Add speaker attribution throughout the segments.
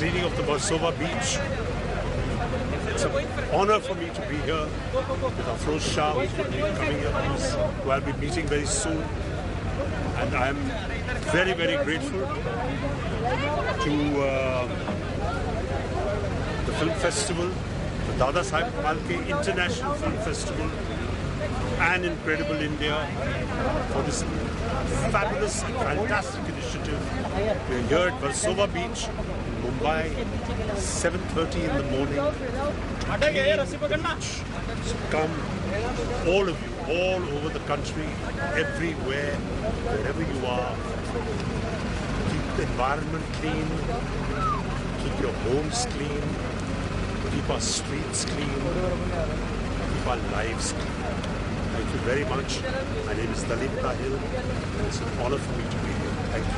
Speaker 1: cleaning of the Versova beach. It's an honor for me to be here with Afroz Shah, who's going to be coming here, who I'll be meeting very soon. And I'm very, very grateful to the film festival, the Dada Saheb Phalke International Film Festival, and Incredible India for this fabulous and fantastic initiative. We're here at Versova Beach in Mumbai, 7:30 in the morning. So come, all of you, all over the country, everywhere, wherever you are. Keep the environment clean, keep your homes clean, keep our streets clean, keep our lives clean. Thank you very much. My name is Dalit Tahil, and it's an honor for me to be here. Thank you.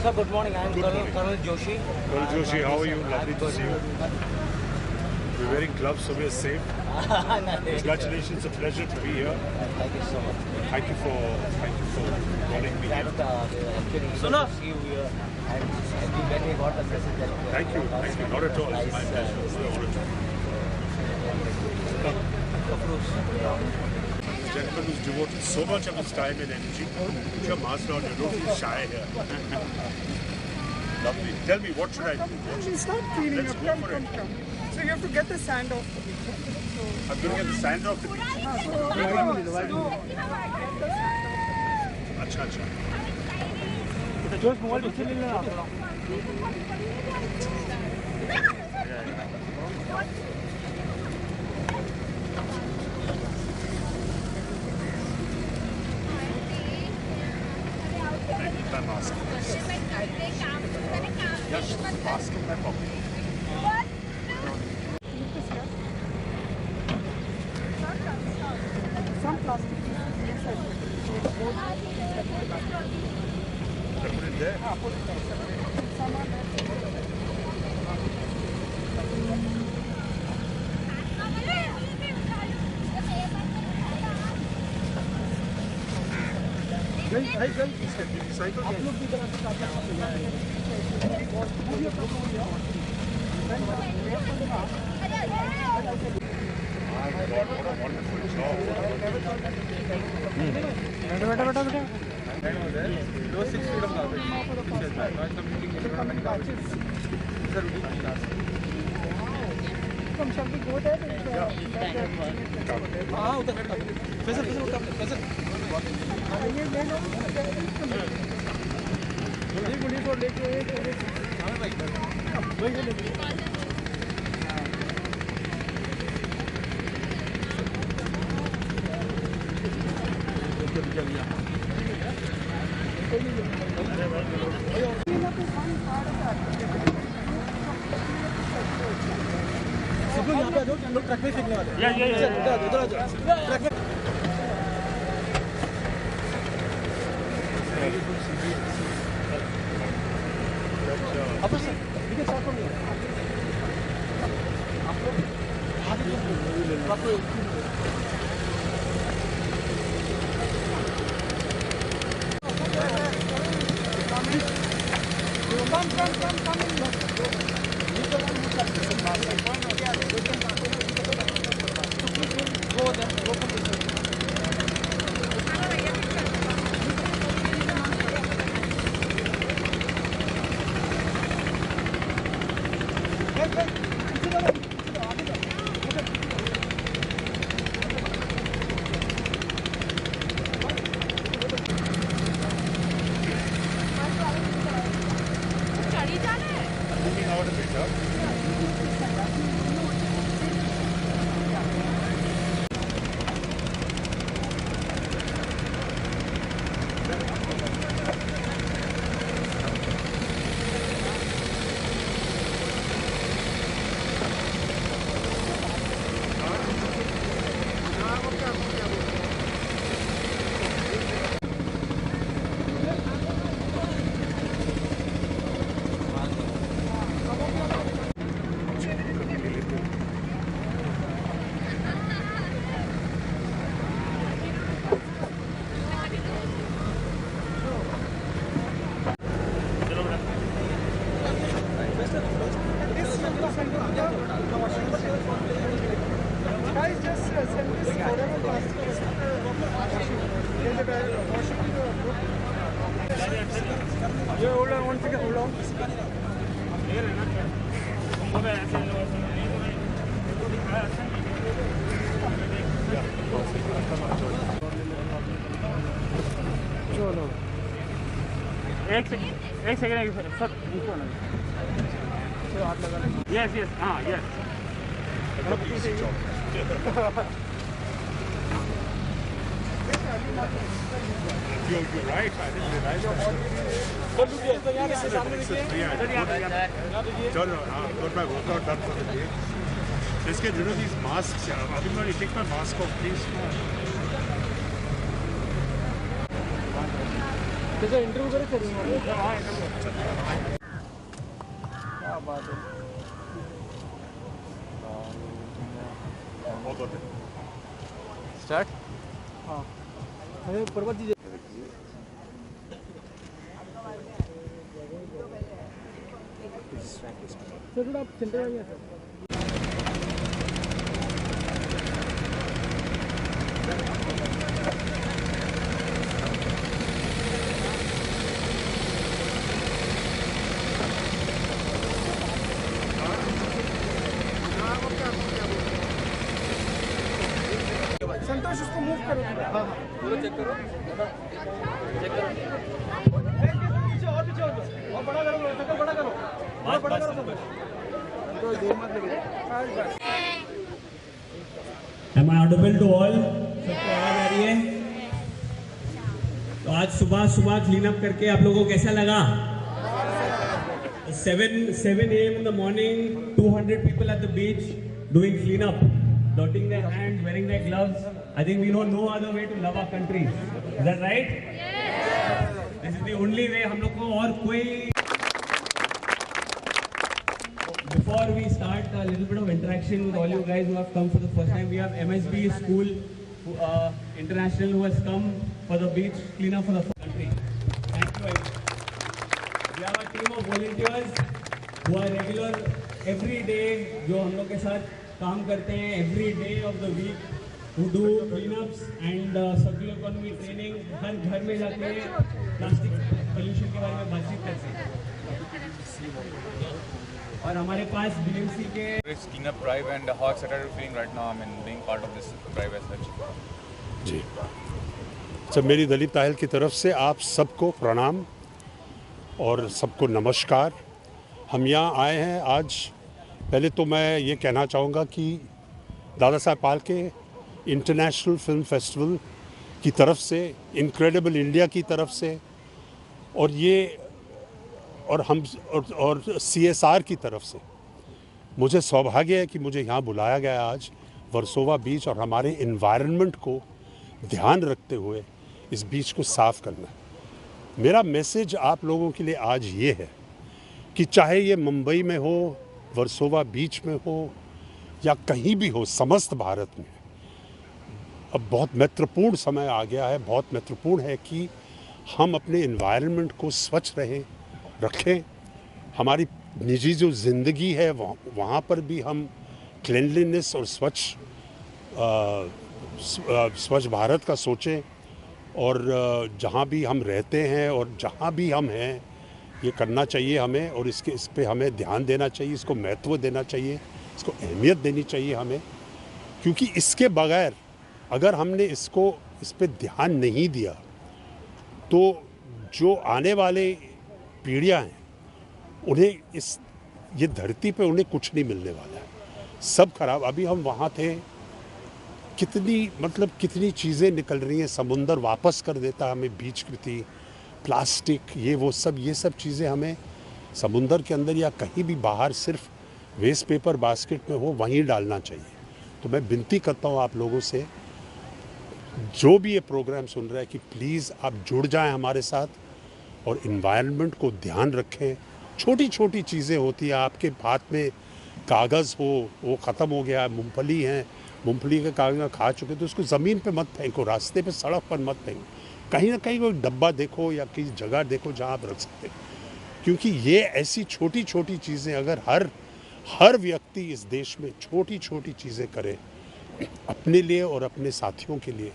Speaker 2: Sir, good morning. I am Colonel Joshi.
Speaker 1: Colonel Joshi, how are you? Lovely to see you. We're wearing gloves, so we're safe. Congratulations, it's a pleasure to be here.
Speaker 2: Thank you so much.
Speaker 1: Thank you for calling me here.
Speaker 2: Actually, to see you here and we when we got the message that
Speaker 1: Thank you. Not at all. It's my pleasure. It's an honor to be here. The gentleman who's devoted so much of his time and energy. Put your mask on, you don't feel shy here. Lovely. Tell me, what should I do?
Speaker 3: It's not cleaning
Speaker 1: Let's
Speaker 3: up.
Speaker 1: go
Speaker 3: Come,
Speaker 1: for
Speaker 3: come,
Speaker 1: it.
Speaker 3: come. So you have to get the sand off the beach.
Speaker 1: I'm going to get the sand off the beach. Acha, acha. I need my mask. Yes, mask in my pocket.
Speaker 3: Some plastic.
Speaker 1: I put it there.
Speaker 3: Some are there.
Speaker 1: Cycle? My God, what a wonderful job.
Speaker 4: Those 6 feet of garbage. Noise completing environment garbage.
Speaker 3: Come, shall we go there?
Speaker 2: go there, go from this
Speaker 4: Yeah, hold on, 1 second, hold on.
Speaker 5: एक second sir yes yes हाँ yes
Speaker 1: You're right. I didn't realize that. चलो हाँ, got my workout done for the day. Let's get rid of these masks. Everybody take my mask off, please.
Speaker 4: त्याचा interview करे करूँगा क्या बात है
Speaker 2: Start.
Speaker 4: हाँ अरे पर्वत जी सर थोड़ा आप सेंटर आइए सर संतोष उसको मूव करो हाँ पूरा चेक करो चेक करो पीछे और बड़ा करो शक्ल बड़ा करो और बड़ा करो संतोष देर मत लगे
Speaker 6: Am I audible to all? सबको आवाज आ रही है? तो आज सुबह क्लीन अप करके आप लोगों को कैसा लगा? 7 a.m. in the morning, 200 people at the beach doing clean up, dotting their hands, wearing their gloves. I think we know no other way to love our country. Is that right? Yes. This is the only way. हम लोग को और कोई Before we start, a little bit of interaction with all you guys who have come for the first time. We have MSB School International who has come for the beach cleanup for the country. Thank you. We have a team of volunteers who are regular every day, जो हम लोग के साथ काम करते हैं every day of the week, who do cleanups and circular economy training. हर घर में जाके प्लास्टिक पोल्यूशन के बारे में बातचीत करते हैं. और हमारे पास BMC के
Speaker 7: It's cleanup drive and how excited are you feeling right now? I mean, being part of this drive as such.
Speaker 1: जी सब मेरी दलीप ताहिल की तरफ से आप सबको प्रणाम और सबको नमस्कार. हम यहाँ आए हैं आज. पहले तो मैं ये कहना चाहूँगा कि Dada Saheb Phalke international film festival की तरफ से, इनक्रेडिबल इंडिया की तरफ से और CSR की तरफ से मुझे सौभाग्य है कि मुझे यहाँ बुलाया गया आज वर्सोवा बीच और हमारे इन्वायरमेंट को ध्यान रखते हुए इस बीच को साफ़ करना. मेरा मैसेज आप लोगों के लिए आज ये है कि चाहे ये मुंबई में हो, वर्सोवा बीच में हो या कहीं भी हो, समस्त भारत में अब बहुत महत्वपूर्ण समय आ गया है. बहुत महत्वपूर्ण है कि हम अपने इन्वायरमेंट को स्वच्छ रखें. हमारी निजी जो ज़िंदगी है वहाँ पर भी हम क्लीनलीनेस और स्वच्छ भारत का सोचें और जहाँ भी हम रहते हैं और जहाँ भी हम हैं ये करना चाहिए हमें. और इस पे हमें ध्यान देना चाहिए, इसको महत्व देना चाहिए, इसको अहमियत देनी चाहिए हमें, क्योंकि इसके बगैर अगर हमने इस पे ध्यान नहीं दिया तो जो आने वाले पीढ़ियाँ हैं उन्हें ये धरती पे उन्हें कुछ नहीं मिलने वाला है. सब खराब. अभी हम वहाँ थे, कितनी चीज़ें निकल रही हैं. समुंदर वापस कर देता है हमें बीच कृति, प्लास्टिक, ये सब चीज़ें हमें समुंदर के अंदर या कहीं भी बाहर सिर्फ वेस्ट पेपर बास्केट में हो वहीं डालना चाहिए. तो मैं विनती करता हूँ आप लोगों से, जो भी ये प्रोग्राम सुन रहा है, कि प्लीज़ आप जुड़ जाएं हमारे साथ और इन्वायरमेंट को ध्यान रखें. छोटी छोटी चीज़ें होती हैं. आपके हाथ में कागज़ हो, वो ख़त्म हो गया, मूंगफली है, मूंगफली के कागज़ खा चुके तो उसको ज़मीन पे मत फेंको, रास्ते पे सड़क पर मत फेंको. कहीं ना कहीं कोई डब्बा देखो या किसी जगह देखो जहाँ आप रख सकते हो. क्योंकि ये ऐसी छोटी छोटी चीज़ें अगर हर व्यक्ति इस देश में छोटी छोटी चीज़ें करे अपने लिए और अपने साथियों के लिए,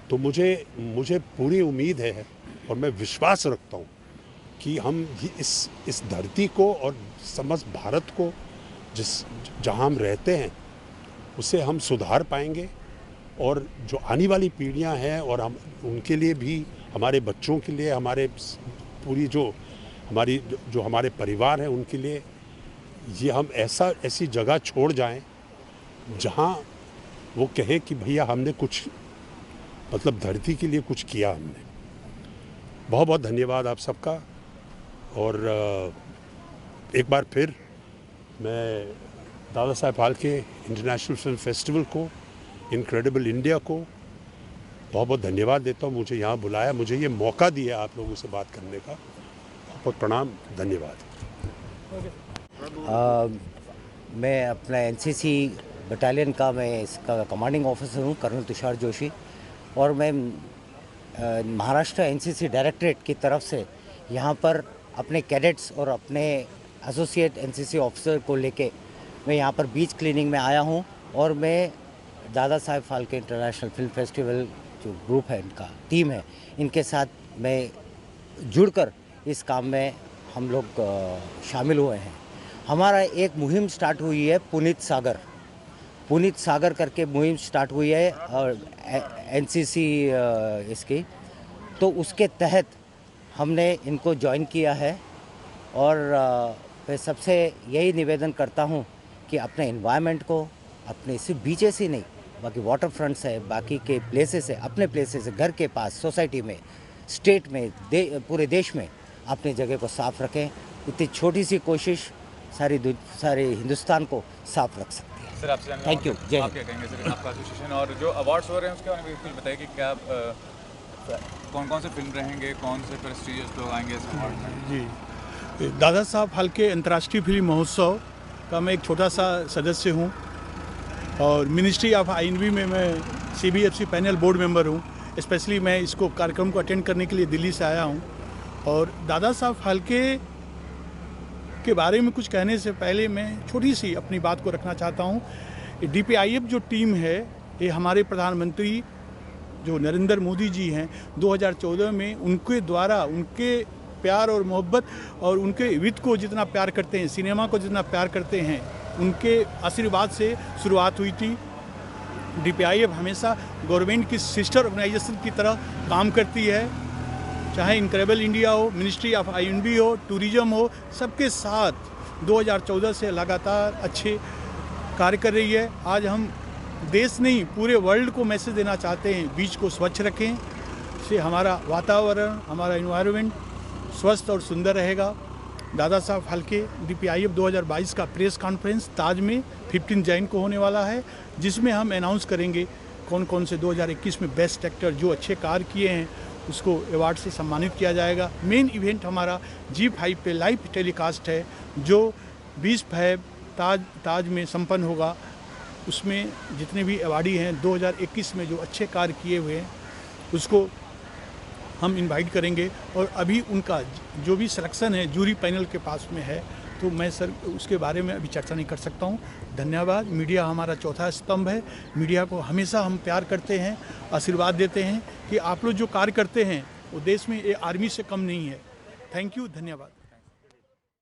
Speaker 1: तो मुझे पूरी उम्मीद है और मैं विश्वास रखता हूँ कि हम इस धरती को और समस्त भारत को जहाँ हम रहते हैं उसे हम सुधार पाएंगे, और जो आने वाली पीढ़ियाँ हैं और हम उनके लिए भी, हमारे बच्चों के लिए, हमारे पूरी जो हमारे परिवार हैं उनके लिए ये हम ऐसी जगह छोड़ जाएं जहाँ वो कहें कि भैया हमने कुछ, मतलब धरती के लिए कुछ किया हमने। बहुत बहुत धन्यवाद आप सबका। और एक बार फिर मैं Dada Saheb Phalke international film festival को, इनक्रेडिबल इंडिया को बहुत बहुत धन्यवाद देता हूँ। मुझे यहाँ बुलाया, मुझे ये मौका दिया आप लोगों से बात करने का। बहुत प्रणाम, धन्यवाद।
Speaker 8: मैं अपना एनसीसी बटालियन का मैं इसका कमांडिंग ऑफिसर हूँ, कर्नल तुषार जोशी, और मैं महाराष्ट्र एनसीसी डायरेक्टरेट की तरफ से यहाँ पर अपने कैडेट्स और अपने एसोसिएट एनसीसी ऑफिसर को लेके मैं यहाँ पर बीच क्लीनिंग में आया हूँ। और मैं Dada Saheb Phalke international film festival जो ग्रुप है, इनका टीम है, इनके साथ मैं जुड़कर इस काम में हम लोग शामिल हुए हैं। हमारा एक मुहिम स्टार्ट हुई है पुनीत सागर करके मुहिम स्टार्ट हुई है और एनसीसी इसकी, तो उसके तहत हमने इनको ज्वाइन किया है। और मैं सबसे यही निवेदन करता हूँ कि अपने एनवायरनमेंट को, अपने सिर्फ बीचेस ही नहीं, बाकी वाटर फ्रंट्स है, बाकी के प्लेसेस है, अपने प्लेसेस है, घर के पास, सोसाइटी में, स्टेट में, पूरे देश में अपनी जगह को साफ़ रखें। इतनी छोटी सी कोशिश सारे हिंदुस्तान को साफ रख सकती है।
Speaker 7: सर आपसे
Speaker 8: थैंक यू। जय
Speaker 7: आप क्या कहेंगे सर, आपका एसोसिएशन और जो अवार्ड्स हो रहे हैं उसके बारे में बिल्कुल बताइए कि क्या कौन से फिल्म रहेंगे, कौन से प्रेस्टीजियस लोग आएंगे इस अवार्ड में?
Speaker 9: जी, दादा साहब फाल्के अंतर्राष्ट्रीय फिल्म महोत्सव का मैं एक छोटा सा सदस्य हूँ, और मिनिस्ट्री ऑफ आईएनबी में मैं CBFC पैनल बोर्ड मेंबर हूँ। स्पेशली मैं इसको कार्यक्रम को अटेंड करने के लिए दिल्ली से आया हूँ। और दादा साहब फाल्के के बारे में कुछ कहने से पहले मैं छोटी सी अपनी बात को रखना चाहता हूँ। DPIF जो टीम है, ये हमारे प्रधानमंत्री जो नरेंद्र मोदी जी हैं, 2014 में उनके द्वारा, उनके प्यार और मोहब्बत और उनके वित्त को जितना प्यार करते हैं, सिनेमा को जितना प्यार करते हैं, उनके आशीर्वाद से शुरुआत हुई थी। DPIF हमेशा गवर्नमेंट की सिस्टर ऑर्गेनाइजेशन की तरह काम करती है, चाहे इनक्रेडिबल इंडिया हो, मिनिस्ट्री ऑफ आईएनबी हो, टूरिज्म हो, सबके साथ 2014 से लगातार अच्छे कार्य कर रही है। आज हम देश नहीं, पूरे वर्ल्ड को मैसेज देना चाहते हैं, बीच को स्वच्छ रखें, से हमारा वातावरण, हमारा एनवायरनमेंट स्वस्थ और सुंदर रहेगा। दादा साहब फाल्के DPIF 2022 का प्रेस कॉन्फ्रेंस ताज में 15 जून को होने वाला है, जिसमें हम अनाउंस करेंगे कौन कौन से 2021 में बेस्ट एक्टर जो अच्छे कार्य किए हैं उसको अवार्ड से सम्मानित किया जाएगा। मेन इवेंट हमारा G5 पे लाइव टेलीकास्ट है, जो 20 फरवरी ताज में संपन्न होगा। उसमें जितने भी अवार्डी हैं 2021 में जो अच्छे कार्य किए हुए हैं उसको हम इनवाइट करेंगे। और अभी उनका जो भी सिलेक्शन है जूरी पैनल के पास में है, तो मैं सर उसके बारे में अभी चर्चा नहीं कर सकता हूँ। धन्यवाद। मीडिया हमारा चौथा स्तंभ है। मीडिया को हमेशा हम प्यार करते हैं, आशीर्वाद देते हैं कि आप लोग जो कार्य करते हैं वो देश में ये आर्मी से कम नहीं है। थैंक यू, धन्यवाद।